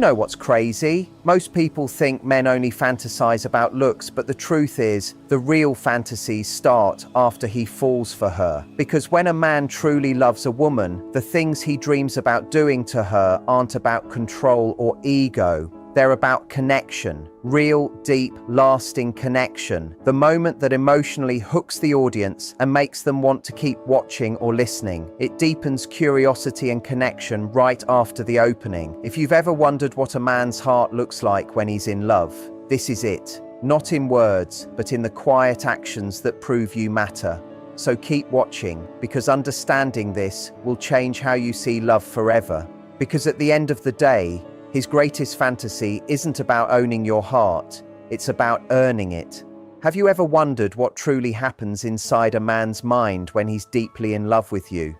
You know what's crazy? Most people think men only fantasize about looks, but the truth is, the real fantasies start after he falls for her. Because when a man truly loves a woman, the things he dreams about doing to her aren't about control or ego. They're about connection, real, deep, lasting connection. The moment that emotionally hooks the audience and makes them want to keep watching or listening. It deepens curiosity and connection right after the opening. If you've ever wondered what a man's heart looks like when he's in love, this is it. Not in words, but in the quiet actions that prove you matter. So keep watching, because understanding this will change how you see love forever. Because at the end of the day, his greatest fantasy isn't about owning your heart, it's about earning it. Have you ever wondered what truly happens inside a man's mind when he's deeply in love with you?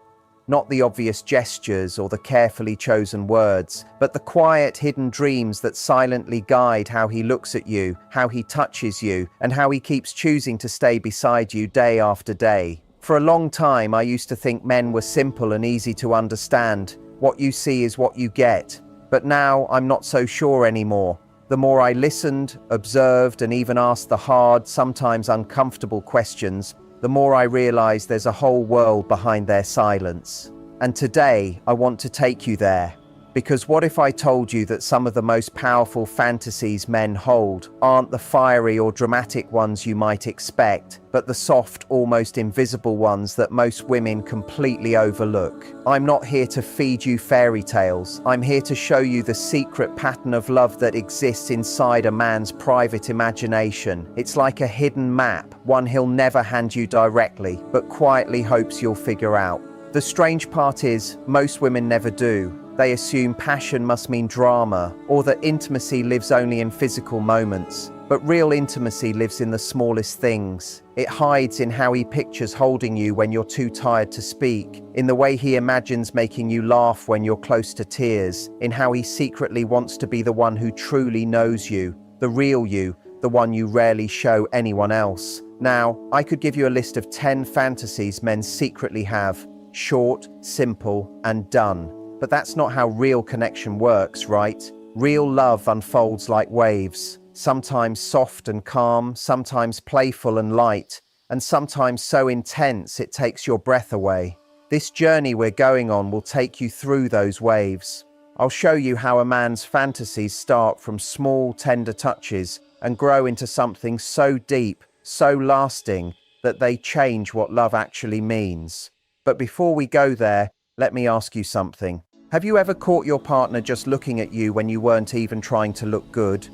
Not the obvious gestures or the carefully chosen words, but the quiet, hidden dreams that silently guide how he looks at you, how he touches you, and how he keeps choosing to stay beside you day after day. For a long time, I used to think men were simple and easy to understand. What you see is what you get. But now I'm not so sure anymore. The more I listened, observed, and even asked the hard, sometimes uncomfortable questions, the more I realized there's a whole world behind their silence. And today, I want to take you there. Because what if I told you that some of the most powerful fantasies men hold aren't the fiery or dramatic ones you might expect, but the soft, almost invisible ones that most women completely overlook? I'm not here to feed you fairy tales. I'm here to show you the secret pattern of love that exists inside a man's private imagination. It's like a hidden map, one he'll never hand you directly, but quietly hopes you'll figure out. The strange part is, most women never do. They assume passion must mean drama, or that intimacy lives only in physical moments. But real intimacy lives in the smallest things. It hides in how he pictures holding you when you're too tired to speak, in the way he imagines making you laugh when you're close to tears, in how he secretly wants to be the one who truly knows you, the real you, the one you rarely show anyone else. Now, I could give you a list of 10 fantasies men secretly have. Short, simple, and done. But that's not how real connection works, right? Real love unfolds like waves, sometimes soft and calm, sometimes playful and light, and sometimes so intense it takes your breath away. This journey we're going on will take you through those waves. I'll show you how a man's fantasies start from small, tender touches and grow into something so deep, so lasting, that they change what love actually means. But before we go there, let me ask you something. Have you ever caught your partner just looking at you when you weren't even trying to look good?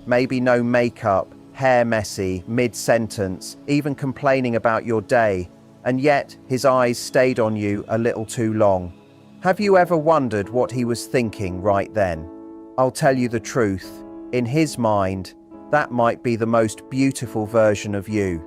Maybe no makeup, hair messy, mid-sentence, even complaining about your day, and yet his eyes stayed on you a little too long. Have you ever wondered what he was thinking right then? I'll tell you the truth. In his mind, that might be the most beautiful version of you.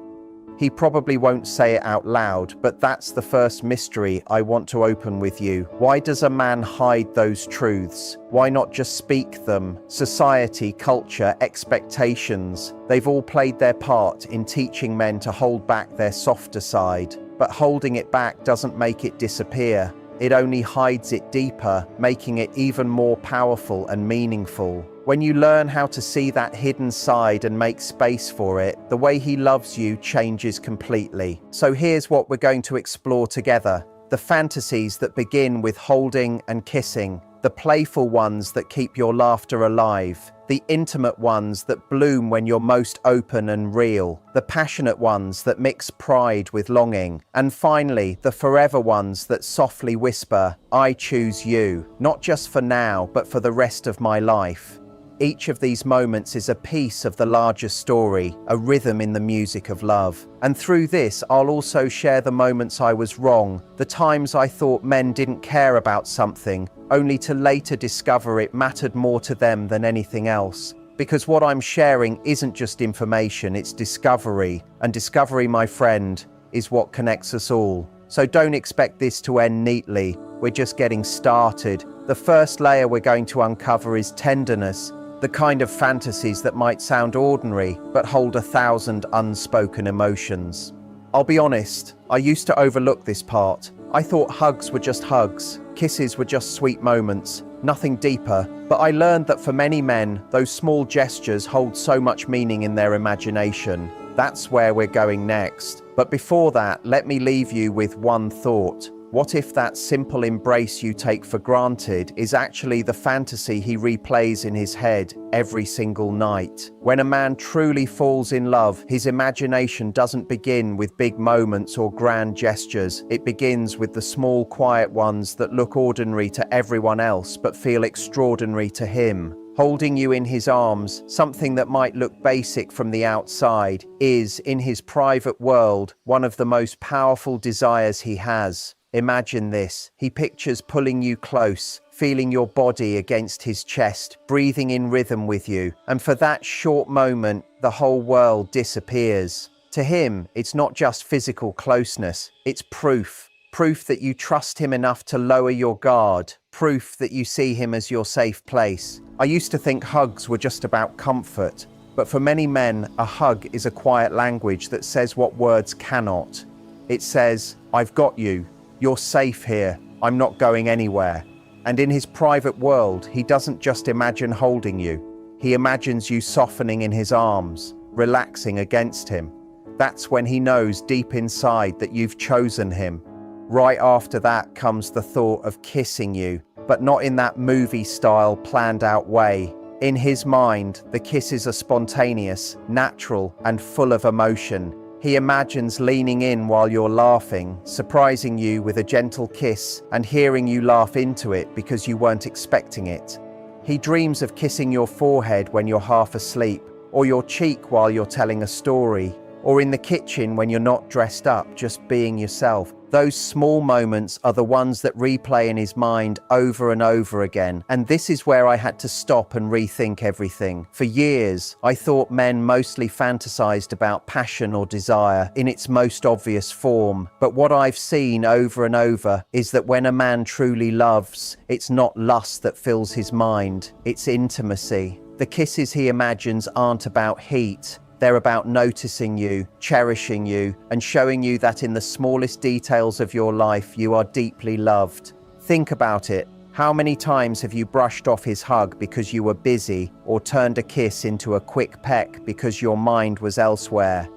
He probably won't say it out loud, but that's the first mystery I want to open with you. Why does a man hide those truths? Why not just speak them? Society, culture, expectations, they've all played their part in teaching men to hold back their softer side. But holding it back doesn't make it disappear. It only hides it deeper, making it even more powerful and meaningful. When you learn how to see that hidden side and make space for it, the way he loves you changes completely. So here's what we're going to explore together. The fantasies that begin with holding and kissing, the playful ones that keep your laughter alive, the intimate ones that bloom when you're most open and real, the passionate ones that mix pride with longing, and finally, the forever ones that softly whisper, "I choose you, not just for now, but for the rest of my life." Each of these moments is a piece of the larger story, a rhythm in the music of love. And through this, I'll also share the moments I was wrong, the times I thought men didn't care about something, only to later discover it mattered more to them than anything else. Because what I'm sharing isn't just information, it's discovery. And discovery, my friend, is what connects us all. So don't expect this to end neatly. We're just getting started. The first layer we're going to uncover is tenderness. The kind of fantasies that might sound ordinary, but hold 1,000 unspoken emotions. I'll be honest, I used to overlook this part. I thought hugs were just hugs, kisses were just sweet moments, nothing deeper. But I learned that for many men, those small gestures hold so much meaning in their imagination. That's where we're going next. But before that, let me leave you with one thought. What if that simple embrace you take for granted is actually the fantasy he replays in his head every single night? When a man truly falls in love, his imagination doesn't begin with big moments or grand gestures. It begins with the small, quiet ones that look ordinary to everyone else but feel extraordinary to him. Holding you in his arms, something that might look basic from the outside, is, in his private world, one of the most powerful desires he has. Imagine this. He pictures pulling you close, feeling your body against his chest, breathing in rhythm with you. And for that short moment, the whole world disappears. To him, it's not just physical closeness, it's proof. Proof that you trust him enough to lower your guard. Proof that you see him as your safe place. I used to think hugs were just about comfort. But for many men, a hug is a quiet language that says what words cannot. It says, "I've got you. You're safe here. I'm not going anywhere." And in his private world, he doesn't just imagine holding you. He imagines you softening in his arms, relaxing against him. That's when he knows deep inside that you've chosen him. Right after that comes the thought of kissing you, but not in that movie-style, planned-out way. In his mind, the kisses are spontaneous, natural, and full of emotion. He imagines leaning in while you're laughing, surprising you with a gentle kiss and hearing you laugh into it because you weren't expecting it. He dreams of kissing your forehead when you're half asleep, or your cheek while you're telling a story, or in the kitchen when you're not dressed up, just being yourself. Those small moments are the ones that replay in his mind over and over again. And this is where I had to stop and rethink everything. For years, I thought men mostly fantasized about passion or desire in its most obvious form. But what I've seen over and over is that when a man truly loves, it's not lust that fills his mind, it's intimacy. The kisses he imagines aren't about heat. They're about noticing you, cherishing you, and showing you that in the smallest details of your life, you are deeply loved. Think about it. How many times have you brushed off his hug because you were busy, or turned a kiss into a quick peck because your mind was elsewhere?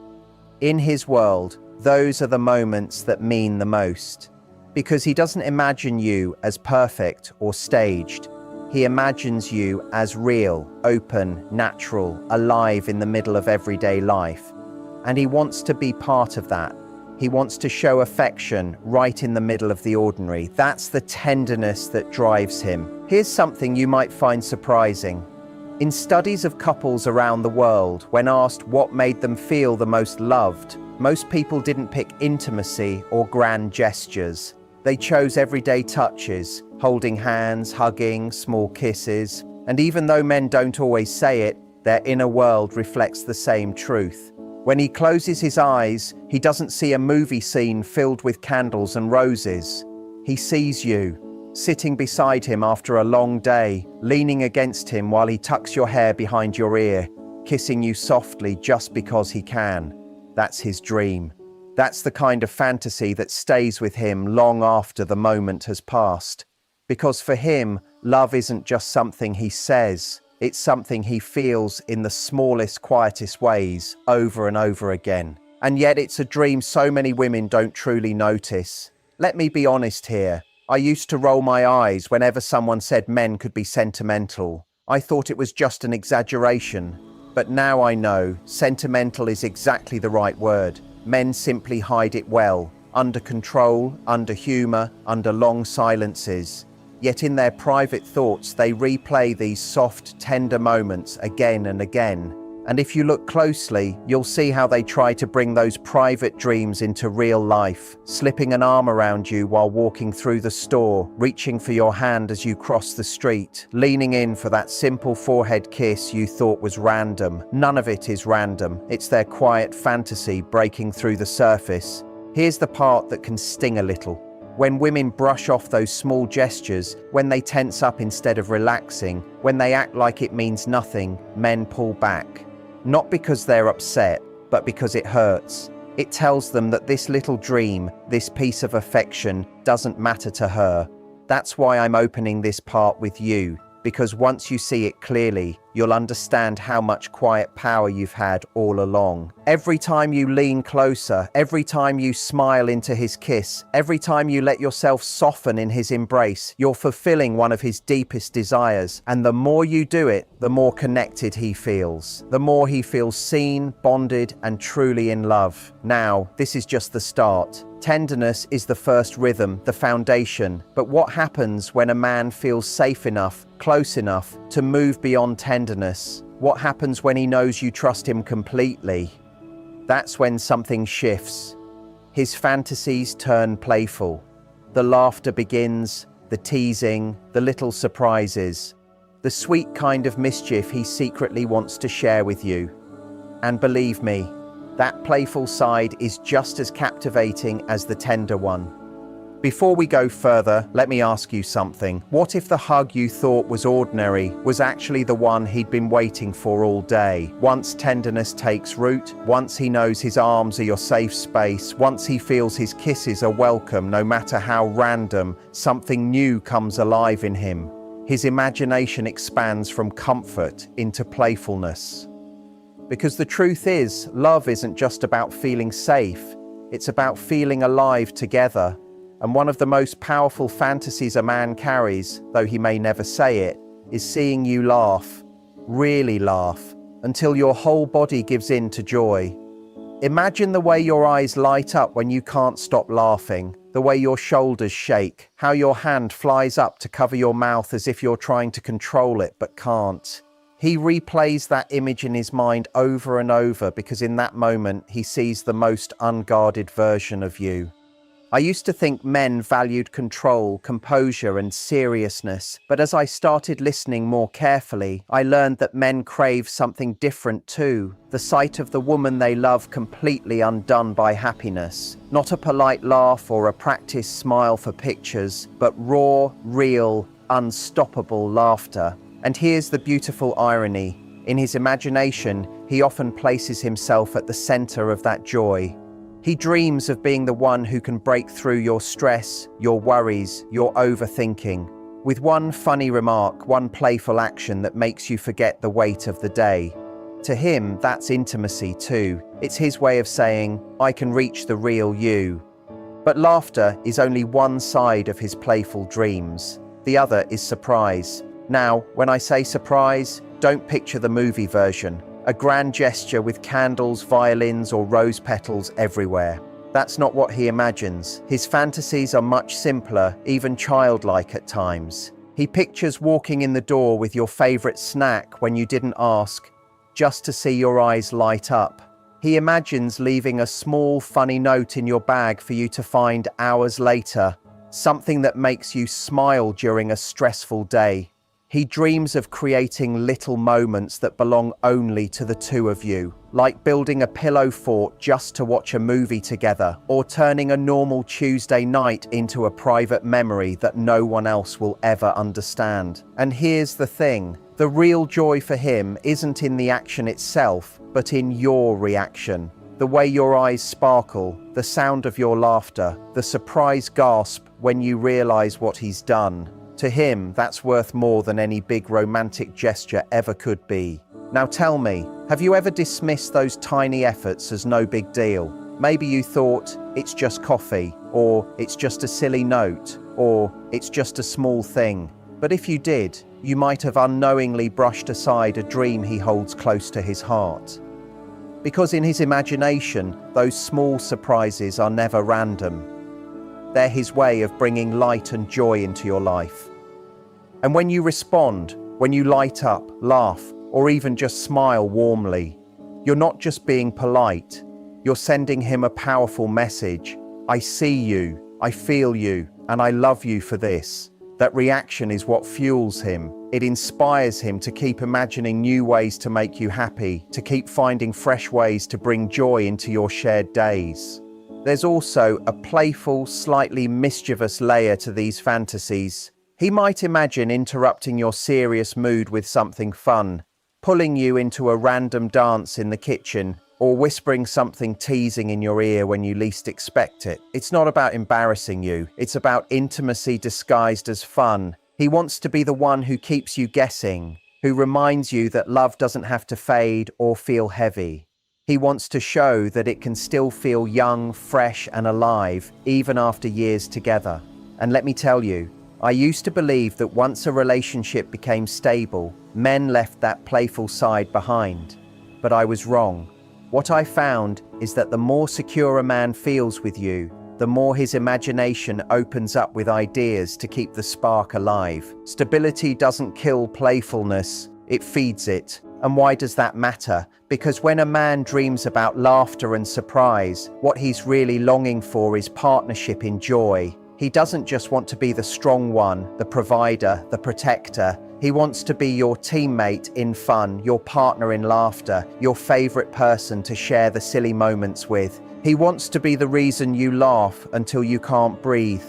In his world, those are the moments that mean the most. Because he doesn't imagine you as perfect or staged. He imagines you as real, open, natural, alive in the middle of everyday life. And he wants to be part of that. He wants to show affection right in the middle of the ordinary. That's the tenderness that drives him. Here's something you might find surprising. In studies of couples around the world, when asked what made them feel the most loved, most people didn't pick intimacy or grand gestures. They chose everyday touches, holding hands, hugging, small kisses. And even though men don't always say it, their inner world reflects the same truth. When he closes his eyes, he doesn't see a movie scene filled with candles and roses. He sees you, sitting beside him after a long day, leaning against him while he tucks your hair behind your ear, kissing you softly just because he can. That's his dream. That's the kind of fantasy that stays with him long after the moment has passed. Because for him, love isn't just something he says, it's something he feels in the smallest, quietest ways, over and over again. And yet it's a dream so many women don't truly notice. Let me be honest here. I used to roll my eyes whenever someone said men could be sentimental. I thought it was just an exaggeration. But now I know, sentimental is exactly the right word. Men simply hide it well, under control, under humor, under long silences. Yet in their private thoughts, they replay these soft, tender moments again and again. And if you look closely, you'll see how they try to bring those private dreams into real life, slipping an arm around you while walking through the store, reaching for your hand as you cross the street, leaning in for that simple forehead kiss you thought was random. None of it is random. It's their quiet fantasy breaking through the surface. Here's the part that can sting a little. When women brush off those small gestures, when they tense up instead of relaxing, when they act like it means nothing, men pull back. Not because they're upset, but because it hurts. It tells them that this little dream, this piece of affection, doesn't matter to her. That's why I'm opening this part with you, because once you see it clearly, you'll understand how much quiet power you've had all along. Every time you lean closer, every time you smile into his kiss, every time you let yourself soften in his embrace, you're fulfilling one of his deepest desires. And the more you do it, the more connected he feels. The more he feels seen, bonded, and truly in love. Now, this is just the start. Tenderness is the first rhythm, the foundation. But what happens when a man feels safe enough, close enough, to move beyond tenderness? What happens when he knows you trust him completely? That's when something shifts. His fantasies turn playful. The laughter begins, the teasing, the little surprises, the sweet kind of mischief he secretly wants to share with you. And believe me, that playful side is just as captivating as the tender one. Before we go further, let me ask you something. What if the hug you thought was ordinary was actually the one he'd been waiting for all day? Once tenderness takes root, once he knows his arms are your safe space, once he feels his kisses are welcome no matter how random, something new comes alive in him. His imagination expands from comfort into playfulness. Because the truth is, love isn't just about feeling safe, it's about feeling alive together. And one of the most powerful fantasies a man carries, though he may never say it, is seeing you laugh, really laugh, until your whole body gives in to joy. Imagine the way your eyes light up when you can't stop laughing, the way your shoulders shake, how your hand flies up to cover your mouth as if you're trying to control it but can't. He replays that image in his mind over and over because in that moment he sees the most unguarded version of you. I used to think men valued control, composure, and seriousness, but as I started listening more carefully, I learned that men crave something different too. The sight of the woman they love completely undone by happiness. Not a polite laugh or a practiced smile for pictures, but raw, real, unstoppable laughter. And here's the beautiful irony. In his imagination, he often places himself at the center of that joy. He dreams of being the one who can break through your stress, your worries, your overthinking, with one funny remark, one playful action that makes you forget the weight of the day. To him, that's intimacy too. It's his way of saying, I can reach the real you. But laughter is only one side of his playful dreams. The other is surprise. Now, when I say surprise, don't picture the movie version. A grand gesture with candles, violins, or rose petals everywhere. That's not what he imagines. His fantasies are much simpler, even childlike at times. He pictures walking in the door with your favorite snack when you didn't ask, just to see your eyes light up. He imagines leaving a small, funny note in your bag for you to find hours later, something that makes you smile during a stressful day. He dreams of creating little moments that belong only to the two of you, like building a pillow fort just to watch a movie together, or turning a normal Tuesday night into a private memory that no one else will ever understand. And here's the thing, the real joy for him isn't in the action itself, but in your reaction. The way your eyes sparkle, the sound of your laughter, the surprise gasp when you realize what he's done. To him, that's worth more than any big romantic gesture ever could be. Now tell me, have you ever dismissed those tiny efforts as no big deal? Maybe you thought, it's just coffee, or it's just a silly note, or it's just a small thing. But if you did, you might have unknowingly brushed aside a dream he holds close to his heart. Because in his imagination, those small surprises are never random. They're his way of bringing light and joy into your life. And when you respond, when you light up, laugh, or even just smile warmly, you're not just being polite, you're sending him a powerful message. I see you, I feel you, and I love you for this. That reaction is what fuels him. It inspires him to keep imagining new ways to make you happy, to keep finding fresh ways to bring joy into your shared days. There's also a playful, slightly mischievous layer to these fantasies. He might imagine interrupting your serious mood with something fun, pulling you into a random dance in the kitchen, or whispering something teasing in your ear when you least expect it. It's not about embarrassing you, it's about intimacy disguised as fun. He wants to be the one who keeps you guessing, who reminds you that love doesn't have to fade or feel heavy. He wants to show that it can still feel young, fresh, and alive, even after years together. And let me tell you, I used to believe that once a relationship became stable, men left that playful side behind. But I was wrong. What I found is that the more secure a man feels with you, the more his imagination opens up with ideas to keep the spark alive. Stability doesn't kill playfulness, it feeds it. And why does that matter? Because when a man dreams about laughter and surprise, what he's really longing for is partnership in joy. He doesn't just want to be the strong one, the provider, the protector. He wants to be your teammate in fun, your partner in laughter, your favorite person to share the silly moments with. He wants to be the reason you laugh until you can't breathe,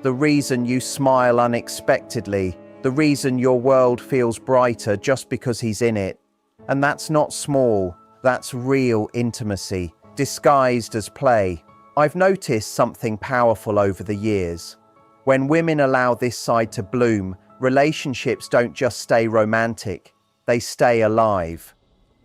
the reason you smile unexpectedly, the reason your world feels brighter just because he's in it. And that's not small, that's real intimacy, disguised as play. I've noticed something powerful over the years. When women allow this side to bloom, relationships don't just stay romantic, they stay alive.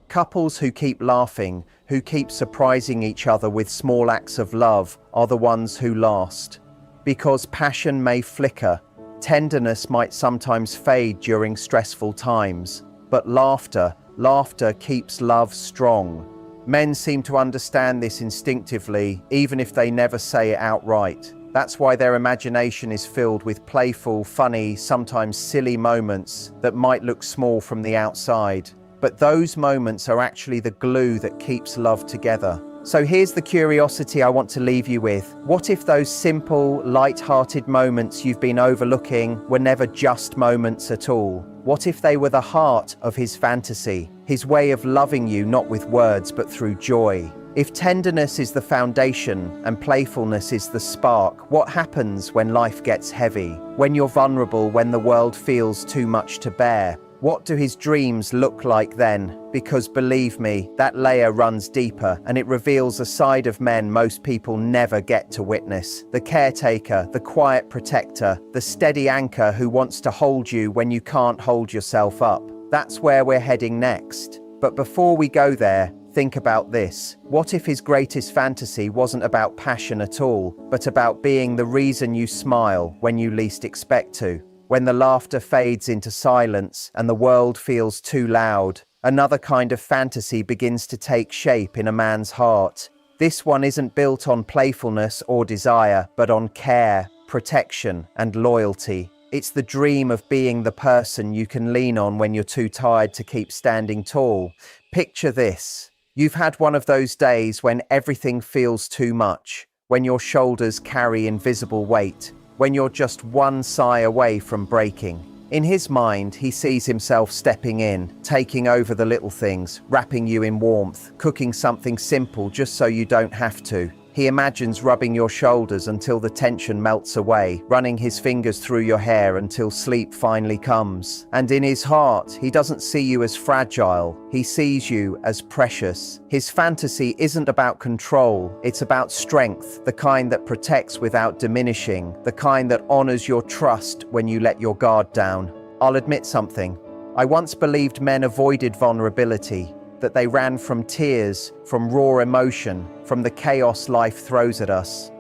Couples who keep laughing, who keep surprising each other with small acts of love, are the ones who last. Because passion may flicker, tenderness might sometimes fade during stressful times, but laughter keeps love strong. Men seem to understand this instinctively, even if they never say it outright. That's why their imagination is filled with playful, funny, sometimes silly moments that might look small from the outside. But those moments are actually the glue that keeps love together. So here's the curiosity I want to leave you with. What if those simple, light-hearted moments you've been overlooking were never just moments at all? What if they were the heart of his fantasy, his way of loving you not with words but through joy? If tenderness is the foundation and playfulness is the spark, what happens when life gets heavy? When you're vulnerable, when the world feels too much to bear? What do his dreams look like then? Because believe me, that layer runs deeper and it reveals a side of men most people never get to witness. The caretaker, the quiet protector, the steady anchor who wants to hold you when you can't hold yourself up. That's where we're heading next. But before we go there, think about this. What if his greatest fantasy wasn't about passion at all, but about being the reason you smile when you least expect to? When the laughter fades into silence and the world feels too loud, another kind of fantasy begins to take shape in a man's heart. This one isn't built on playfulness or desire, but on care, protection, and loyalty. It's the dream of being the person you can lean on when you're too tired to keep standing tall. Picture this. You've had one of those days when everything feels too much, when your shoulders carry invisible weight, when you're just one sigh away from breaking. In his mind, he sees himself stepping in, taking over the little things, wrapping you in warmth, cooking something simple just so you don't have to. He imagines rubbing your shoulders until the tension melts away, running his fingers through your hair until sleep finally comes. And in his heart, he doesn't see you as fragile, he sees you as precious. His fantasy isn't about control, it's about strength, the kind that protects without diminishing, the kind that honors your trust when you let your guard down. I'll admit something. I once believed men avoided vulnerability, that they ran from tears, from raw emotion, from the chaos life throws at us.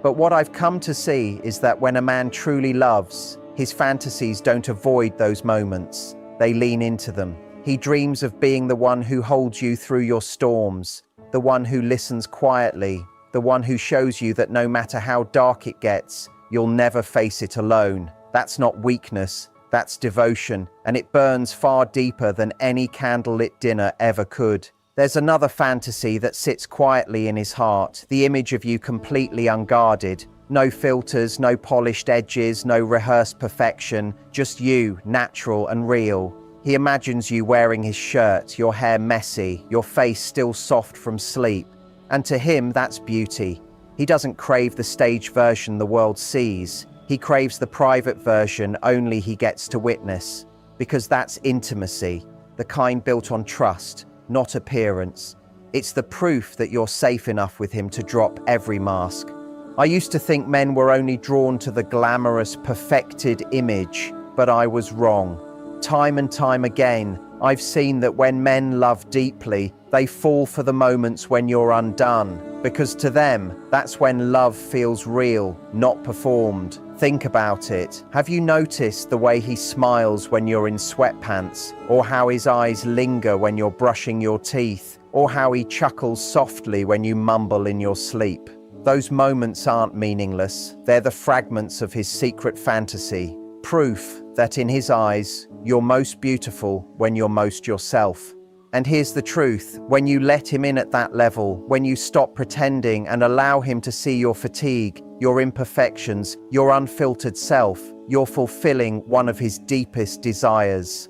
But what I've come to see is that when a man truly loves, his fantasies don't avoid those moments. They lean into them. He dreams of being the one who holds you through your storms, the one who listens quietly, the one who shows you that no matter how dark it gets, you'll never face it alone. That's not weakness. That's devotion, and it burns far deeper than any candlelit dinner ever could. There's another fantasy that sits quietly in his heart, the image of you completely unguarded. No filters, no polished edges, no rehearsed perfection, just you, natural and real. He imagines you wearing his shirt, your hair messy, your face still soft from sleep. And to him, that's beauty. He doesn't crave the stage version the world sees. He craves the private version only he gets to witness, because that's intimacy, the kind built on trust, not appearance. It's the proof that you're safe enough with him to drop every mask. I used to think men were only drawn to the glamorous, perfected image, but I was wrong. Time and time again, I've seen that when men love deeply, they fall for the moments when you're undone, because to them, that's when love feels real, not performed. Think about it. Have you noticed the way he smiles when you're in sweatpants, or how his eyes linger when you're brushing your teeth, or how he chuckles softly when you mumble in your sleep? Those moments aren't meaningless. They're the fragments of his secret fantasy, proof that in his eyes, you're most beautiful when you're most yourself. And here's the truth, when you let him in at that level, when you stop pretending and allow him to see your fatigue, your imperfections, your unfiltered self, you're fulfilling one of his deepest desires.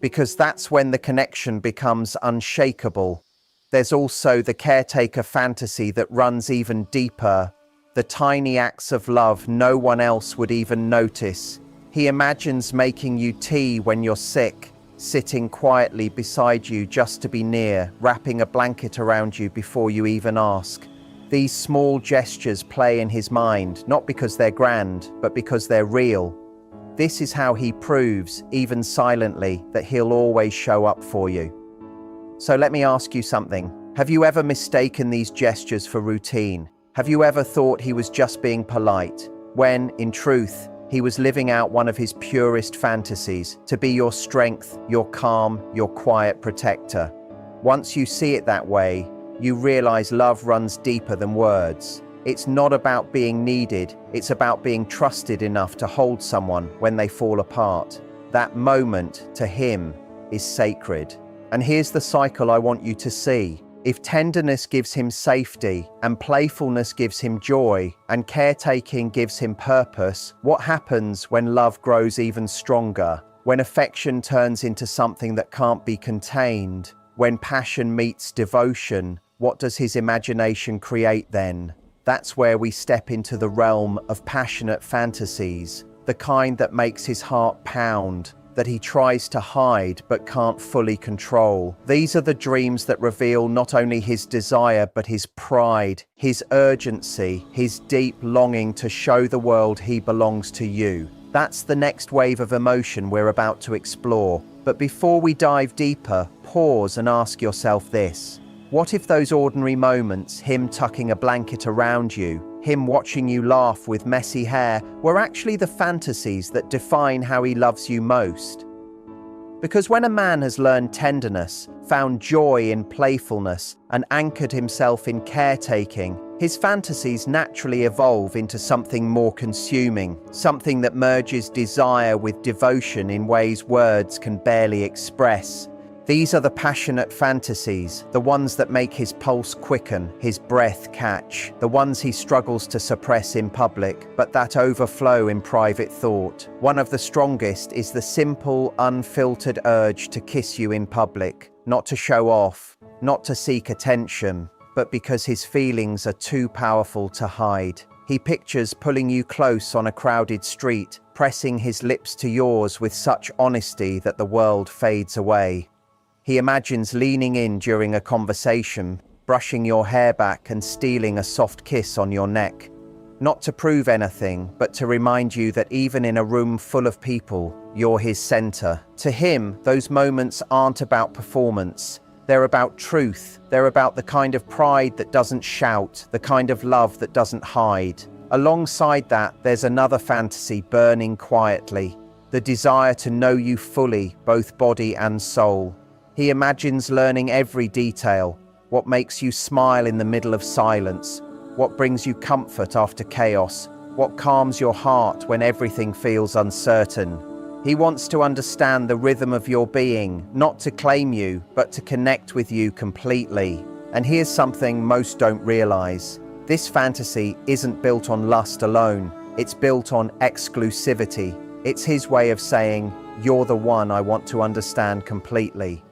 Because that's when the connection becomes unshakable. There's also the caretaker fantasy that runs even deeper, the tiny acts of love no one else would even notice. He imagines making you tea when you're sick, sitting quietly beside you just to be near, wrapping a blanket around you before you even ask. These small gestures play in his mind, not because they're grand, but because they're real. This is how he proves, even silently, that he'll always show up for you. So let me ask you something. Have you ever mistaken these gestures for routine? Have you ever thought he was just being polite, when, in truth, he was living out one of his purest fantasies, to be your strength, your calm, your quiet protector? Once you see it that way, you realize love runs deeper than words. It's not about being needed, it's about being trusted enough to hold someone when they fall apart. That moment, to him, is sacred. And here's the cycle I want you to see. If tenderness gives him safety, and playfulness gives him joy, and caretaking gives him purpose, what happens when love grows even stronger? When affection turns into something that can't be contained? When passion meets devotion, what does his imagination create then? That's where we step into the realm of passionate fantasies, the kind that makes his heart pound, that he tries to hide but can't fully control. These are the dreams that reveal not only his desire but his pride, his urgency, his deep longing to show the world he belongs to you. That's the next wave of emotion we're about to explore. But before we dive deeper, pause and ask yourself this. What if those ordinary moments, him tucking a blanket around you, him watching you laugh with messy hair, were actually the fantasies that define how he loves you most? Because when a man has learned tenderness, found joy in playfulness, and anchored himself in caretaking, his fantasies naturally evolve into something more consuming, something that merges desire with devotion in ways words can barely express. These are the passionate fantasies, the ones that make his pulse quicken, his breath catch, the ones he struggles to suppress in public, but that overflow in private thought. One of the strongest is the simple, unfiltered urge to kiss you in public, not to show off, not to seek attention, but because his feelings are too powerful to hide. He pictures pulling you close on a crowded street, pressing his lips to yours with such honesty that the world fades away. He imagines leaning in during a conversation, brushing your hair back and stealing a soft kiss on your neck. Not to prove anything, but to remind you that even in a room full of people, you're his center. To him, those moments aren't about performance. They're about truth. They're about the kind of pride that doesn't shout, the kind of love that doesn't hide. Alongside that, there's another fantasy burning quietly, the desire to know you fully, both body and soul. He imagines learning every detail, what makes you smile in the middle of silence, what brings you comfort after chaos, what calms your heart when everything feels uncertain. He wants to understand the rhythm of your being, not to claim you, but to connect with you completely. And here's something most don't realize. This fantasy isn't built on lust alone, it's built on exclusivity. It's his way of saying, you're the one I want to understand completely.